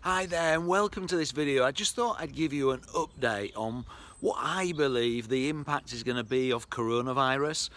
Hi there and welcome to this video. I just thought I'd give you an update on what I believe the impact is going to be of coronavirus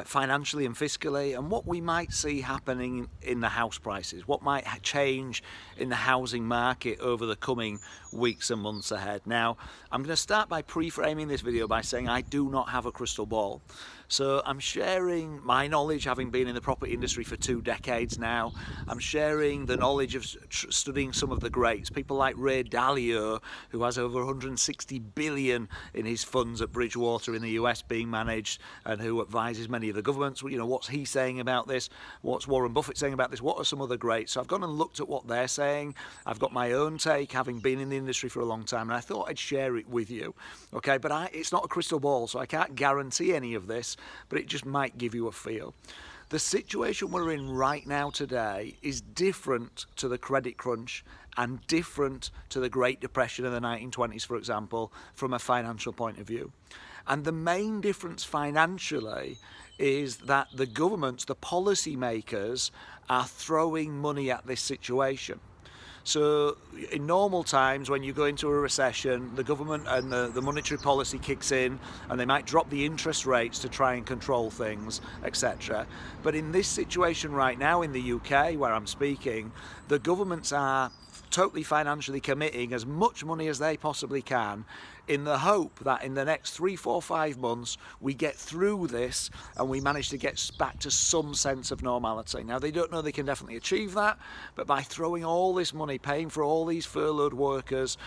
financially and fiscally, and what we might see happening in the house prices, what might change in the housing market over the coming weeks and months ahead. Now, I'm going to start by pre-framing this video by saying I do not have a crystal ball. So I'm sharing my knowledge, having been in the property industry for 2 decades now. I'm sharing the knowledge of studying some of the greats, people like Ray Dalio, who has over 160 billion in his funds at Bridgewater in the US being managed, and who advises many of the governments. You know, what's he saying about this? What's Warren Buffett saying about this? What are some other greats? So I've gone and looked at what they're saying. I've got my own take, having been in the industry for a long time, and I thought I'd share it with you. Okay, but it's not a crystal ball, so I can't guarantee any of this, but it just might give you a feel. The situation we're in right now today is different to the credit crunch and different to the Great Depression of the 1920s, for example, from a financial point of view. And the main difference financially is that the governments, the policy makers, are throwing money at this situation. So in normal times, when you go into a recession, the government and the monetary policy kicks in, and they might drop the interest rates to try and control things, etc. But in this situation right now in the UK, where I'm speaking, the governments are totally financially committing as much money as they possibly can, in the hope that in the next 3, 4, 5 months we get through this and we manage to get back to some sense of normality. Now, they don't know they can definitely achieve that, but by throwing all this money, paying for all these furloughed workers,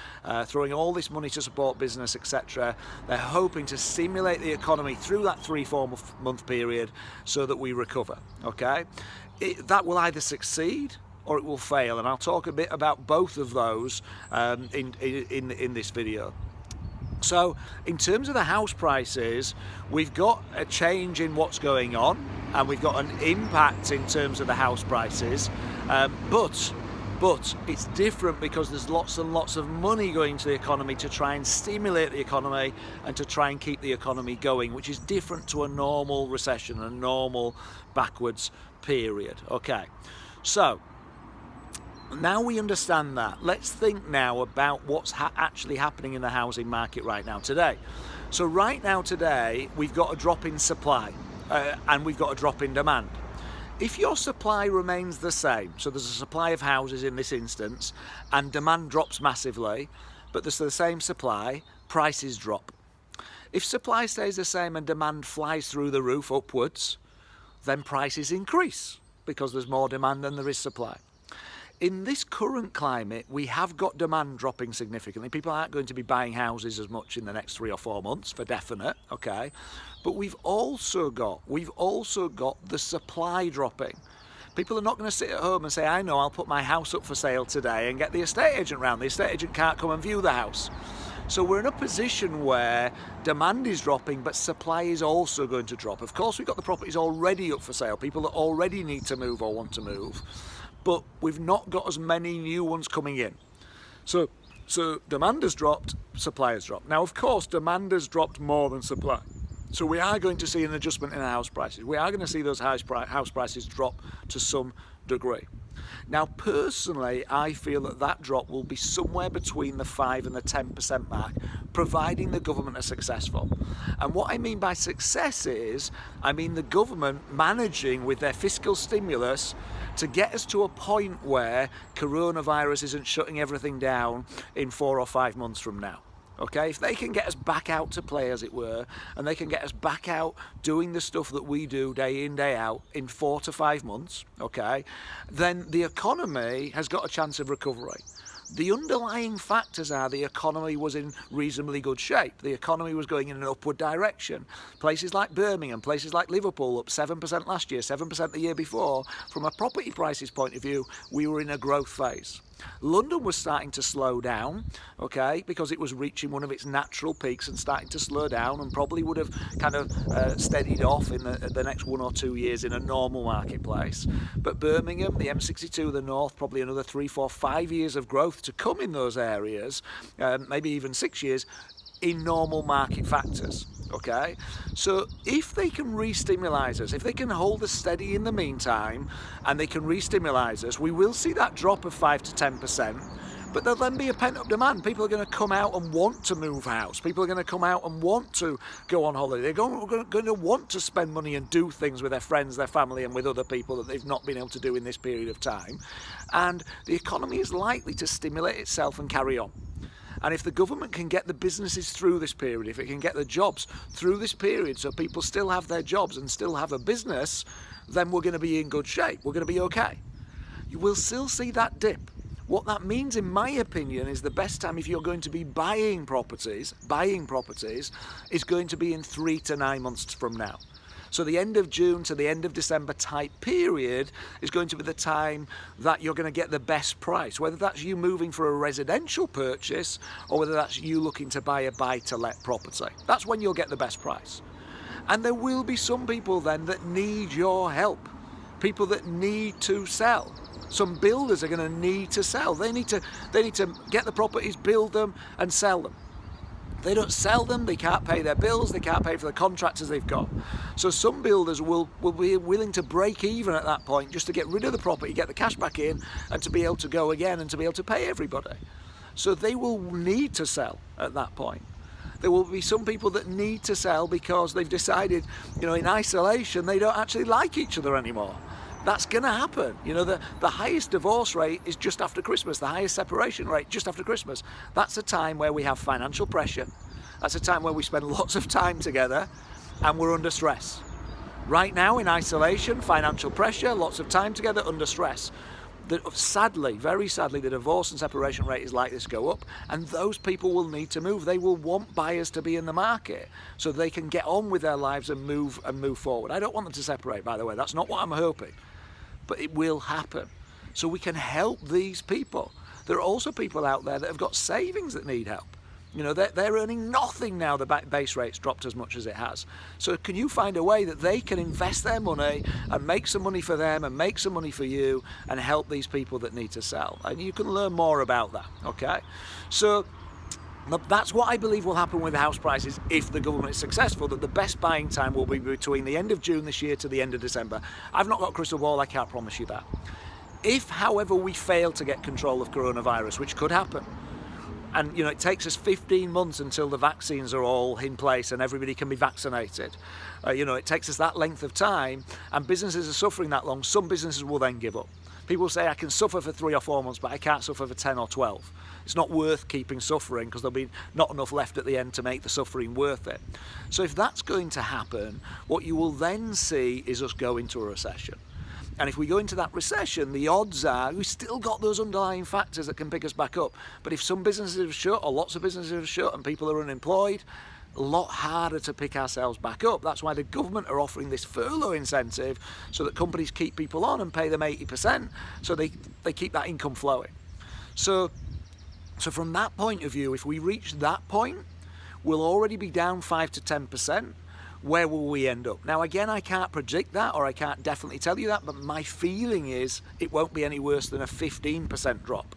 throwing all this money to support business, etc., they're hoping to stimulate the economy through that 3, 4 month period so that we recover. Okay, that will either succeed or it will fail, and I'll talk a bit about both of those in this video. So in terms of the house prices, we've got a change in what's going on, and we've got an impact in terms of the house prices, but it's different because there's lots and lots of money going to the economy to try and stimulate the economy and to try and keep the economy going, which is different to a normal recession, a normal backwards period. Okay, so now we understand that, let's think now about what's actually happening in the housing market right now today. So right now today, we've got a drop in supply and we've got a drop in demand. If your supply remains the same, so there's a supply of houses in this instance, and demand drops massively, but there's the same supply, prices drop. If supply stays the same and demand flies through the roof upwards, then prices increase because there's more demand than there is supply. In this current climate, we have got demand dropping significantly. People aren't going to be buying houses as much in the next 3 or 4 months, for definite, okay? But we've also got the supply dropping. People are not going to sit at home and say, I know, I'll put my house up for sale today and get the estate agent round. The estate agent can't come and view the house. So we're in a position where demand is dropping, but supply is also going to drop. Of course, we've got the properties already up for sale, people that already need to move or want to move, but we've not got as many new ones coming in. So demand has dropped, supply has dropped. Now, of course, demand has dropped more than supply. So we are going to see an adjustment in the house prices. We are going to see those house prices drop to some degree. Now, personally, I feel that drop will be somewhere between the 5 and the 10% mark, providing the government are successful. And what I mean by success is, I mean the government managing with their fiscal stimulus to get us to a point where coronavirus isn't shutting everything down in 4 or 5 months from now. Okay, if they can get us back out to play, as it were, and they can get us back out doing the stuff that we do day in, day out in 4 to 5 months, okay, then the economy has got a chance of recovery. The underlying factors are the economy was in reasonably good shape. The economy was going in an upward direction. Places like Birmingham, places like Liverpool, up 7% last year, 7% the year before. From a property prices point of view, we were in a growth phase. London was starting to slow down, okay, because it was reaching one of its natural peaks and starting to slow down, and probably would have kind of steadied off in the next 1 or 2 years in a normal marketplace. But Birmingham, the M62, the north, probably another 3, 4, 5 years of growth to come in those areas, maybe even 6 years in normal market factors. Okay, so if they can re-stimulise us, if they can hold us steady in the meantime and they can re-stimulise us, we will see that drop of 5 to 10%, But there'll then be a pent-up demand. People are going to come out and want to move house. People are going to come out and want to go on holiday. They're going to want to spend money and do things with their friends, their family, and with other people that they've not been able to do in this period of time. And the economy is likely to stimulate itself and carry on. And if the government can get the businesses through this period, if it can get the jobs through this period so people still have their jobs and still have a business, then we're going to be in good shape. We're going to be okay. You will still see that dip. What that means, in my opinion, is the best time if you're going to be buying properties is going to be in 3 to 9 months from now. So the end of June to the end of December type period is going to be the time that you're going to get the best price, whether that's you moving for a residential purchase or whether that's you looking to buy a buy-to-let property. That's when you'll get the best price. And there will be some people then that need your help, people that need to sell. Some builders are going to need to sell. They need to get the properties, build them and sell them. If they don't sell them, they can't pay their bills, they can't pay for the contractors they've got. So some builders will be willing to break even at that point just to get rid of the property, get the cash back in, and to be able to go again and to be able to pay everybody. So they will need to sell at that point. There will be some people that need to sell because they've decided, in isolation, they don't actually like each other anymore. That's going to happen. The highest divorce rate is just after Christmas, the highest separation rate just after Christmas. That's a time where we have financial pressure. That's a time where we spend lots of time together and we're under stress. Right now in isolation, financial pressure, lots of time together, under stress. Sadly, very sadly, the divorce and separation rate is likely to go up, and those people will need to move. They will want buyers to be in the market so they can get on with their lives and move forward. I don't want them to separate, by the way. That's not what I'm hoping. But it will happen. So we can help these people. There are also people out there that have got savings that need help. They're earning nothing now the base rate's dropped as much as it has. So can you find a way that they can invest their money and make some money for them and make some money for you and help these people that need to sell? And you can learn more about that, okay? So that's what I believe will happen with house prices if the government is successful, that the best buying time will be between the end of June this year to the end of December. I've not got a crystal ball, I can't promise you that. If, however, we fail to get control of coronavirus, which could happen, and it takes us 15 months until the vaccines are all in place and everybody can be vaccinated. It takes us that length of time, and businesses are suffering that long. Some businesses will then give up. People say, I can suffer for 3 or 4 months, but I can't suffer for 10 or 12. It's not worth keeping suffering because there'll be not enough left at the end to make the suffering worth it. So if that's going to happen, what you will then see is us go into a recession. And if we go into that recession, the odds are we've still got those underlying factors that can pick us back up. But if some businesses have shut, or lots of businesses have shut, and people are unemployed, a lot harder to pick ourselves back up. That's why the government are offering this furlough incentive so that companies keep people on and pay them 80%, so they keep that income flowing. So from that point of view, if we reach that point, we'll already be down 5 to 10%. Where will we end up? Now again, I can't predict that, or I can't definitely tell you that, but my feeling is it won't be any worse than a 15% drop.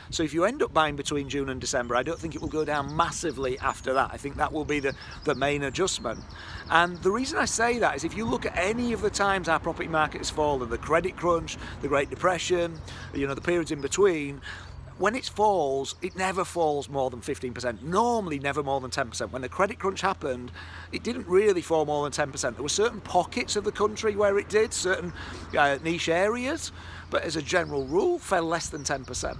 So if you end up buying between June and December, I don't think it will go down massively after that. I think that will be the main adjustment. And the reason I say that is if you look at any of the times our property market has fallen, the credit crunch, the Great Depression, the periods in between, when it falls, it never falls more than 15%, normally never more than 10%. When the credit crunch happened, it didn't really fall more than 10%. There were certain pockets of the country where it did, certain niche areas, but as a general rule, fell less than 10%.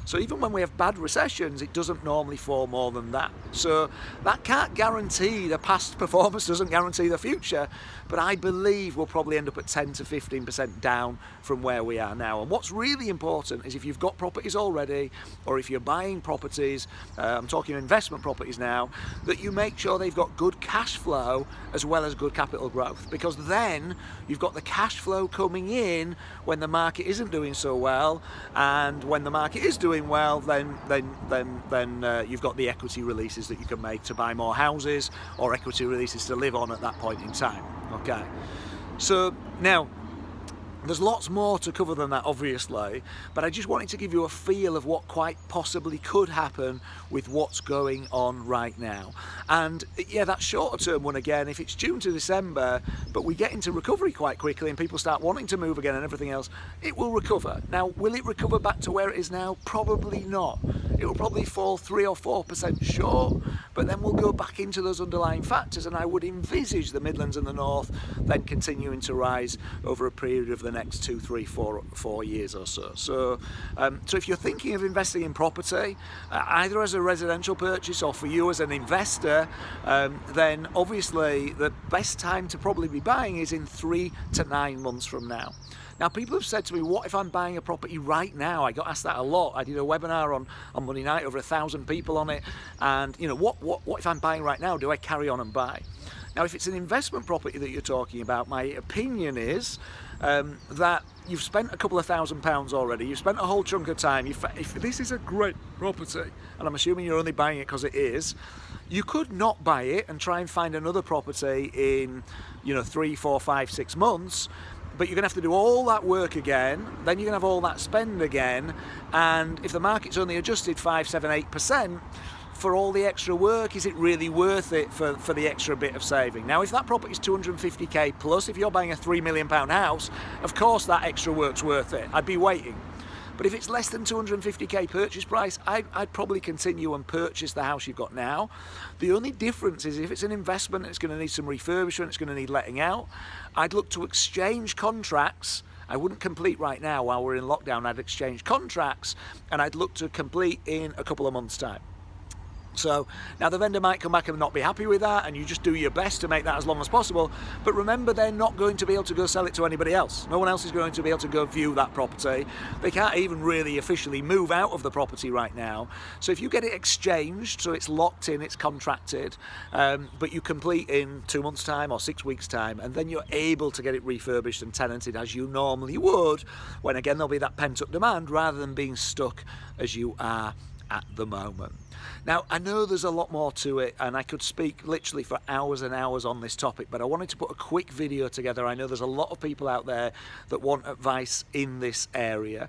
So even when we have bad recessions, it doesn't normally fall more than that. So that can't guarantee the past performance, doesn't guarantee the future, but I believe we'll probably end up at 10 to 15% down from where we are now. And what's really important is if you've got properties already, or if you're buying properties, I'm talking investment properties now, that you make sure they've got good cash flow as well as good capital growth, because then you've got the cash flow coming in when the market isn't doing so well, and when the market is doing well, then you've got the equity releases that you can make to buy more houses, or equity releases to live on at that point in time. Okay, so now There's lots more to cover than that, obviously, but I just wanted to give you a feel of what quite possibly could happen with what's going on right now. And yeah, that shorter term one again, if it's June to December, but we get into recovery quite quickly and people start wanting to move again and everything else, it will recover. Now, will it recover back to where it is now? Probably not. It will probably fall 3 or 4% short, but then we'll go back into those underlying factors, and I would envisage the Midlands and the North then continuing to rise over a period of the next 2, 3, 4 years or so. So if you're thinking of investing in property, either as a residential purchase or for you as an investor, then obviously the best time to probably be buying is in 3 to 9 months from now. Now, people have said to me, what if I'm buying a property right now? I got asked that a lot. I did a webinar on Monday night, over 1,000 people on it. And, you know, what if I'm buying right now? Do I carry on and buy? Now, if it's an investment property that you're talking about, my opinion is that you've spent a couple of £1,000 already. You've spent a whole chunk of time. If this is a great property, and I'm assuming you're only buying it because it is, you could not buy it and try and find another property in, 3, 4, 5, 6 months. But you're going to have to do all that work again, then you're going to have all that spend again, and if the market's only adjusted 5, 7, 8%, for all the extra work, is it really worth it for the extra bit of saving? Now, if that property is 250k plus, if you're buying a £3 million house, of course that extra work's worth it. I'd be waiting. But if it's less than 250k purchase price, I'd probably continue and purchase the house you've got now. The only difference is if it's an investment, it's going to need some refurbishment, it's going to need letting out. I'd look to exchange contracts. I wouldn't complete right now while we're in lockdown. I'd exchange contracts and I'd look to complete in a couple of months' time. So now the vendor might come back and not be happy with that, and you just do your best to make that as long as possible. But remember, they're not going to be able to go sell it to anybody else. No one else is going to be able to go view that property. They can't even really officially move out of the property right now. So if you get it exchanged, so it's locked in, it's contracted, but you complete in 2 months' time or 6 weeks' time, and then you're able to get it refurbished and tenanted as you normally would, when again there'll be that pent-up demand rather than being stuck as you are at the moment. Now, I know there's a lot more to it, and I could speak literally for hours and hours on this topic, but I wanted to put a quick video together. I know there's a lot of people out there that want advice in this area.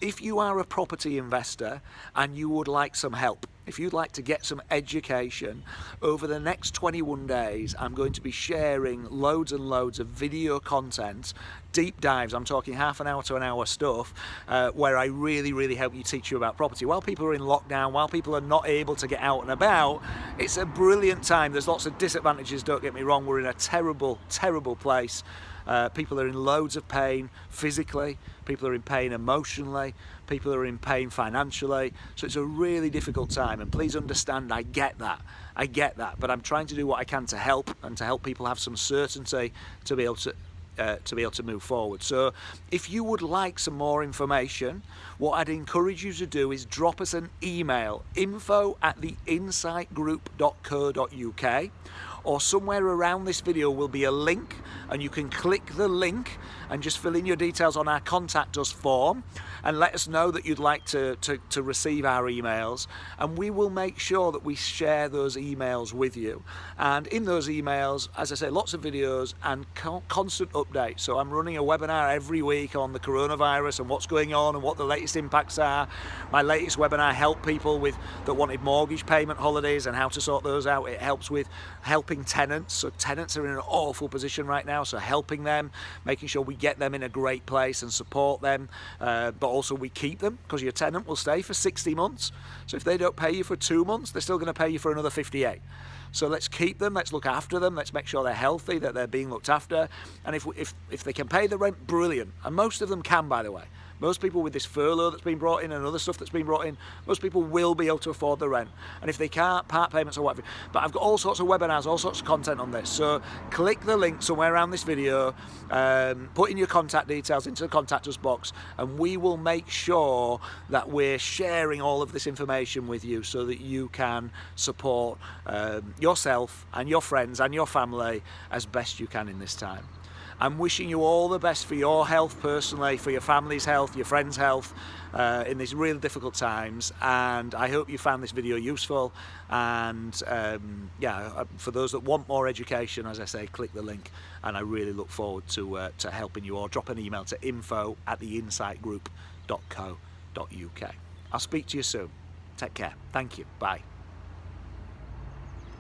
If you are a property investor and you would like some help, if you'd like to get some education, over the next 21 days, I'm going to be sharing loads and loads of video content, deep dives, I'm talking half an hour to an hour stuff, where I really help you, teach you about property. While people are in lockdown, while people are not able to get out and about, it's a brilliant time. There's lots of disadvantages, don't get me wrong. We're in a terrible place. People are in loads of pain physically, people are in pain emotionally, people are in pain financially, so it's a really difficult time, and please understand, I get that, but I'm trying to do what I can to help, and to help people have some certainty to be able to move forward. So if you would like some more information, what I'd encourage you to do is drop us an email, info@theinsightgroup.co.uk, or somewhere around this video will be a link, and you can click the link and just fill in your details on our contact us form and let us know that you'd like to receive our emails, and we will make sure that we share those emails with you. And in those emails, as I say, lots of videos and constant updates. So I'm running a webinar every week on the coronavirus and what's going on and what the latest impacts are. My latest webinar helped people that wanted mortgage payment holidays and how to sort those out. It helps with helping tenants. So tenants are in an awful position right now, so helping them, making sure we get them in a great place and support them, but also we keep them, because your tenant will stay for 60 months. So if they don't pay you for 2 months, they're still going to pay you for another 58. So let's keep them, let's look after them, let's make sure they're healthy, that they're being looked after, and if they can pay the rent, brilliant. And most of them can, by the way. Most people with this furlough that's been brought in and other stuff that's been brought in, most people will be able to afford the rent. And if they can't, part payments or whatever. But I've got all sorts of webinars, all sorts of content on this. So click the link somewhere around this video, put in your contact details into the contact us box, and we will make sure that we're sharing all of this information with you so that you can support yourself and your friends and your family as best you can in this time. I'm wishing you all the best for your health personally, for your family's health, your friends' health in these really difficult times, and I hope you found this video useful. And yeah, for those that want more education, as I say, click the link, and I really look forward to helping you, or drop an email to info@theinsightgroup.co.uk. I'll speak to you soon. Take care. Thank you. Bye.